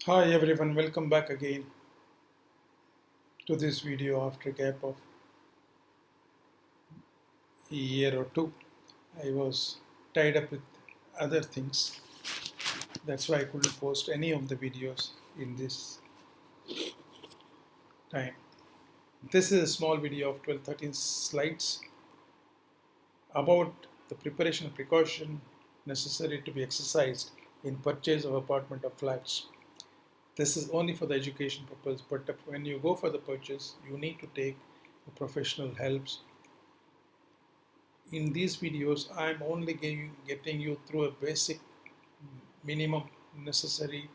Hi everyone, welcome back again to this video after a gap of a year or two. I was tied up with other things. That's why I couldn't post any of the videos in this time. This is a small video of 12-13 slides about the preparation and precaution necessary to be exercised in purchase of apartment or flats. This is only for the education purpose, but when you go for the purchase, you need to take professional helps. In these videos, I'm only getting you through a basic minimum necessary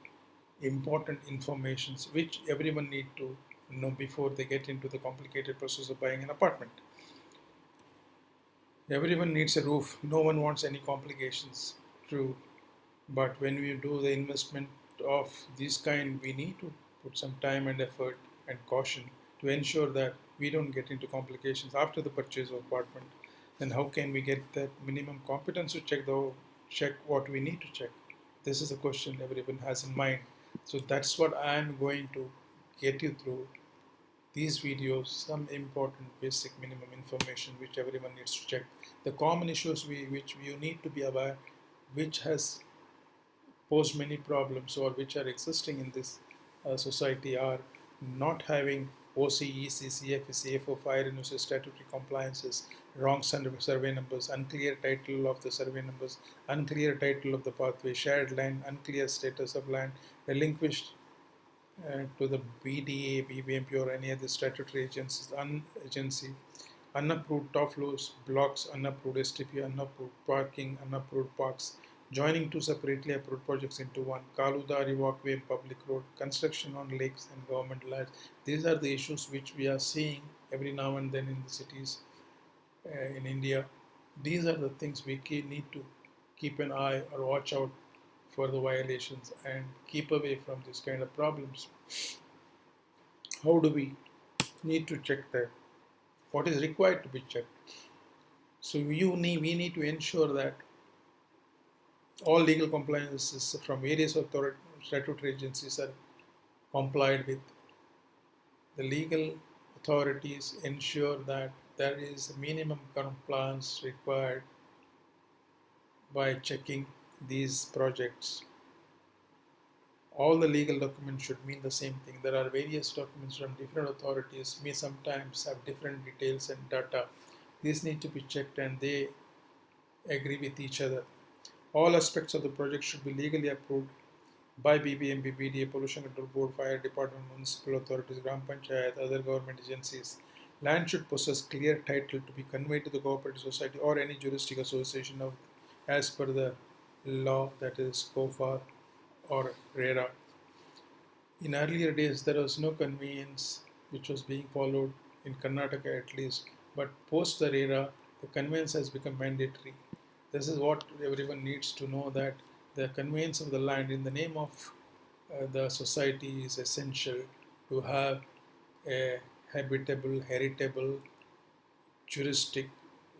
important informations which everyone need to know before they get into the complicated process of buying an apartment. Everyone needs a roof. No one wants any complications. True. But when we do the investment of this kind, we need to put some time and effort and caution to ensure that we don't get into complications after the purchase of apartment. Then how can we get that minimum competence to check what we need to check? This is a question everyone has in mind. So that's what I'm going to get you through these videos, some important basic minimum information which everyone needs to check. The common issues which you need to be aware, which has pose many problems or which are existing in this society are not having OC, EC, CF, CFO, fire and statutory compliances, wrong survey numbers, unclear title of the survey numbers, unclear title of the pathway, shared land, unclear status of land, relinquished to the BDA, BBMP or any other statutory agency, unapproved top floors, blocks, unapproved STP, unapproved parking, unapproved parks, joining two separately approved projects into one, Kaludari walkway, public road, construction on lakes and government lands. These are the issues which we are seeing every now and then in the cities in India. These are the things we need to keep an eye or watch out for the violations and keep away from this kind of problems. How do we need to check that? What is required to be checked? So we need to ensure that all legal compliances from various statutory agencies are complied with. The legal authorities ensure that there is a minimum compliance required by checking these projects. All the legal documents should mean the same thing. There are various documents from different authorities, may sometimes have different details and data. These need to be checked and they agree with each other. All aspects of the project should be legally approved by BBMP, BDA, Pollution Control Board, Fire Department, municipal authorities, Gram Panchayat, other government agencies. Land should possess clear title to be conveyed to the cooperative society or any juristic association of, as per the law, that is COFA or RERA. In earlier days, there was no conveyance which was being followed in Karnataka at least, but post the RERA, the conveyance has become mandatory. This is what everyone needs to know, that the conveyance of the land in the name of the society is essential to have a habitable, heritable, juristic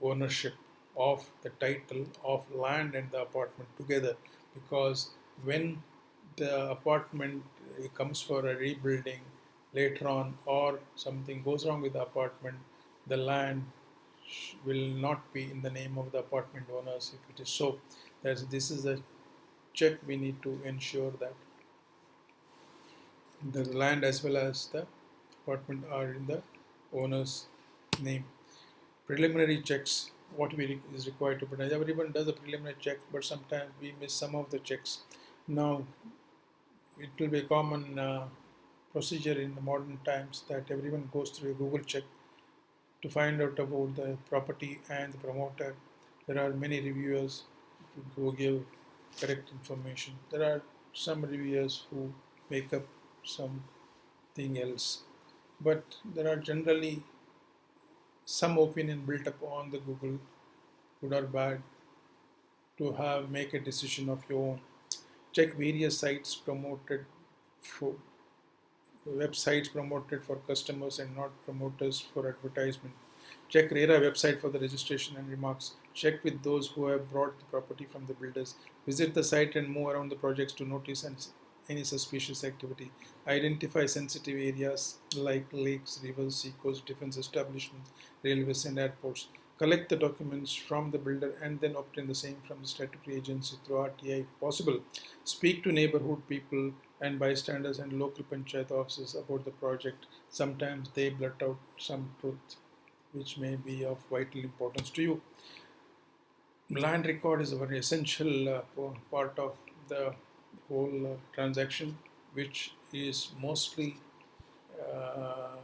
ownership of the title of land and the apartment together, because when the apartment comes for a rebuilding later on or something goes wrong with the apartment, the land will not be in the name of the apartment owners. If it is so, this is a check we need to ensure that the land as well as the apartment are in the owner's name. Preliminary checks, what is required to put. Everyone does a preliminary check, but sometimes we miss some of the checks. Now, it will be a common procedure in the modern times that everyone goes through a Google check to find out about the property and the promoter. There are many reviewers who give correct information. There are some reviewers who make up something else. But there are generally some opinion built up on the Google, good or bad, to make a decision of your own. Check various sites promoted for websites promoted for customers and not promoters for advertisement. Check RERA website for the registration and remarks. Check with those who have brought the property from the builders. Visit the site and move around the projects to notice and any suspicious activity, identify sensitive areas like lakes, rivers, seacoast, defense establishments, railways and airports, collect the documents from the builder and then obtain the same from the statutory agency through RTI if possible, speak to neighborhood people and bystanders and local panchayat officers about the project. Sometimes they blurt out some truth which may be of vital importance to you. Land record is a very essential part of the whole transaction, which is mostly uh,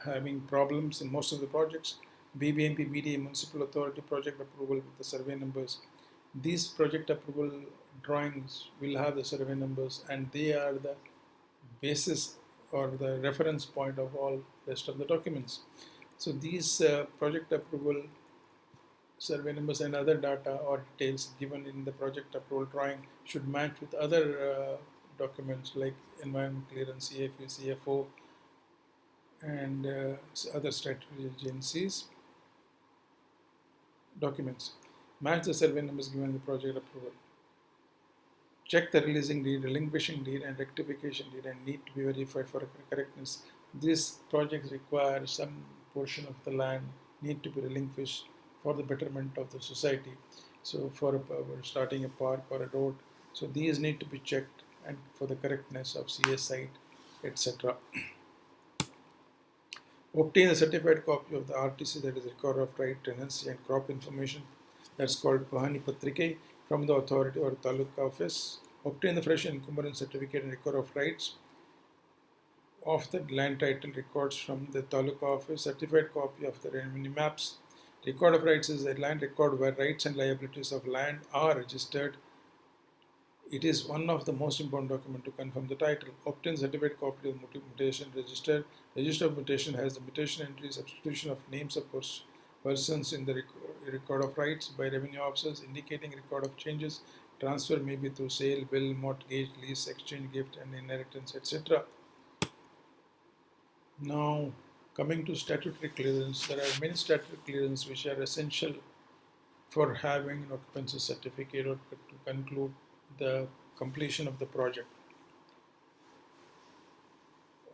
having problems in most of the projects. BBMP, BDA, Municipal Authority project approval with the survey numbers. These project approval drawings will have the survey numbers, and they are the basis or the reference point of all rest of the documents. So these project approval survey numbers and other data or details given in the project approval drawing should match with other documents like environment clearance, CFU, CFO, and other statutory agencies documents. Match the survey numbers given in the project approval. Check the releasing deed, relinquishing deed, and rectification deed and need to be verified for correctness. These projects require some portion of the land need to be relinquished for the betterment of the society. So for starting a park or a road, so these need to be checked and for the correctness of CS site, etc. Obtain a certified copy of the RTC, that is Record of Right, Tenancy and Crop Information, that's called Pahani Patrike, from the authority or Taluka office. Obtain the fresh encumbrance certificate and record of rights of the land title records from the Taluka office, certified copy of the revenue maps. Record of rights is a land record where rights and liabilities of land are registered. It is one of the most important documents to confirm the title. Obtain certified copy of the mutation register. Register of mutation has the mutation entry, substitution of names of persons in the record of rights by revenue officers, indicating record of changes. Transfer may be through sale, will, mortgage, lease, exchange, gift, and inheritance, etc. Now, coming to statutory clearance, there are many statutory clearances which are essential for having an occupancy certificate or to conclude the completion of the project.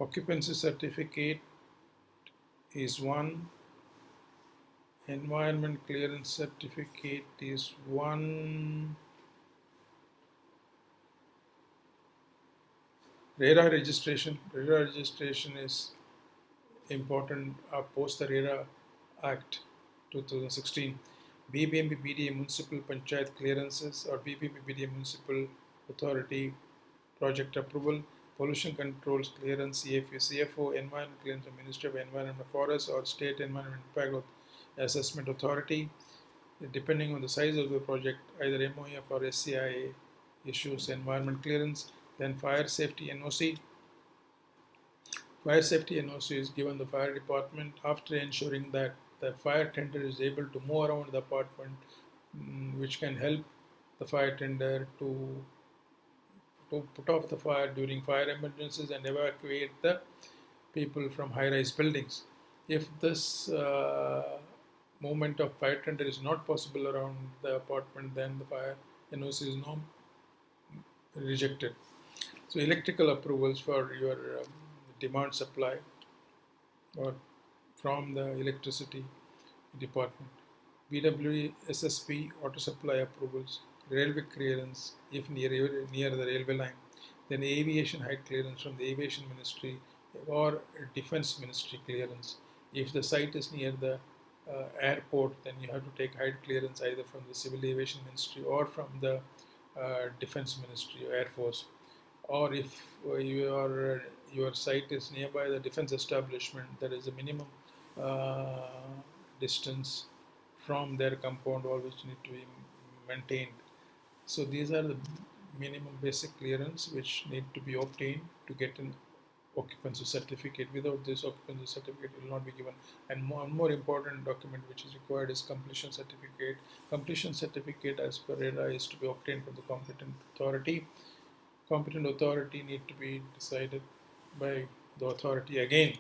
Occupancy certificate is one, environment clearance certificate is one, RERA registration. RERA registration is important post the RERA Act 2016. BBMP BDA Municipal Panchayat Clearances or BBMP BDA Municipal Authority Project Approval, Pollution Controls Clearance, CFU, CFO, Environment Clearance of Ministry of Environment and Forest or State Environment Impact Assessment Authority. Depending on the size of the project, either MOF or SCIA issues environment clearance. Then fire safety NOC. Fire safety NOC is given the fire department after ensuring that the fire tender is able to move around the apartment, which can help the fire tender to put off the fire during fire emergencies and evacuate the people from high-rise buildings. If this movement of fire tender is not possible around the apartment, then the fire NOC is not rejected. So electrical approvals for your demand supply or from the electricity department. BWE SSP auto supply approvals, railway clearance if near the railway line, then aviation height clearance from the aviation ministry or defense ministry clearance. If the site is near the airport, then you have to take height clearance either from the civil aviation ministry or from the defense ministry or air force. Or if your site is nearby the defense establishment, there is a minimum distance from their compound wall which need to be maintained. So these are the minimum basic clearance which need to be obtained to get an occupancy certificate. Without this, occupancy certificate will not be given. And one more important document which is required is completion certificate. Completion certificate as per RERA is to be obtained from the competent authority. Competent authority need to be decided by the authority again.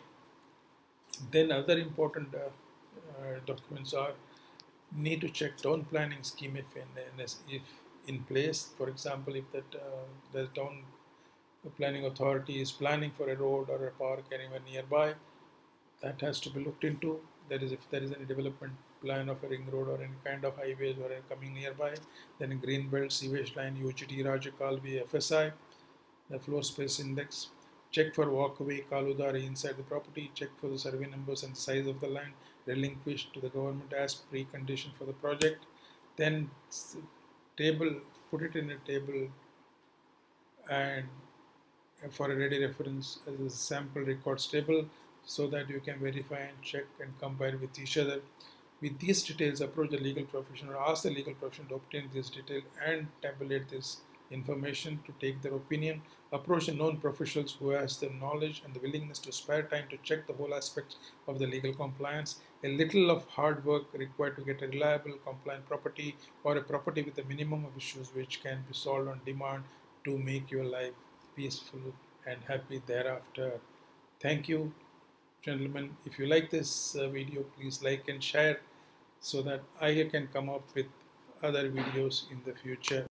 Then other important documents are need to check town planning scheme if in place. For example, if the town planning authority is planning for a road or a park anywhere nearby, that has to be looked into. That is, if there is any development plan of a ring road or any kind of highways or coming nearby, then a green belt, sewage line, UGT, Rajakalvi, FSI, the floor space index. Check for walkway, kaludari inside the property. Check for the survey numbers and size of the land relinquished to the government as precondition for the project. Then table, put it in a table and for a ready reference as a sample records table so that you can verify and check and compare with each other. With these details, approach the legal profession or ask the legal profession to obtain this detail and tabulate this information to take their opinion. Approach the known professionals who has the knowledge and the willingness to spare time to check the whole aspects of the legal compliance. A little of hard work required to get a reliable, compliant property or a property with a minimum of issues which can be solved on demand to make your life peaceful and happy thereafter. Thank you, gentlemen. If you like this video, please like and share so that I can come up with other videos in the future.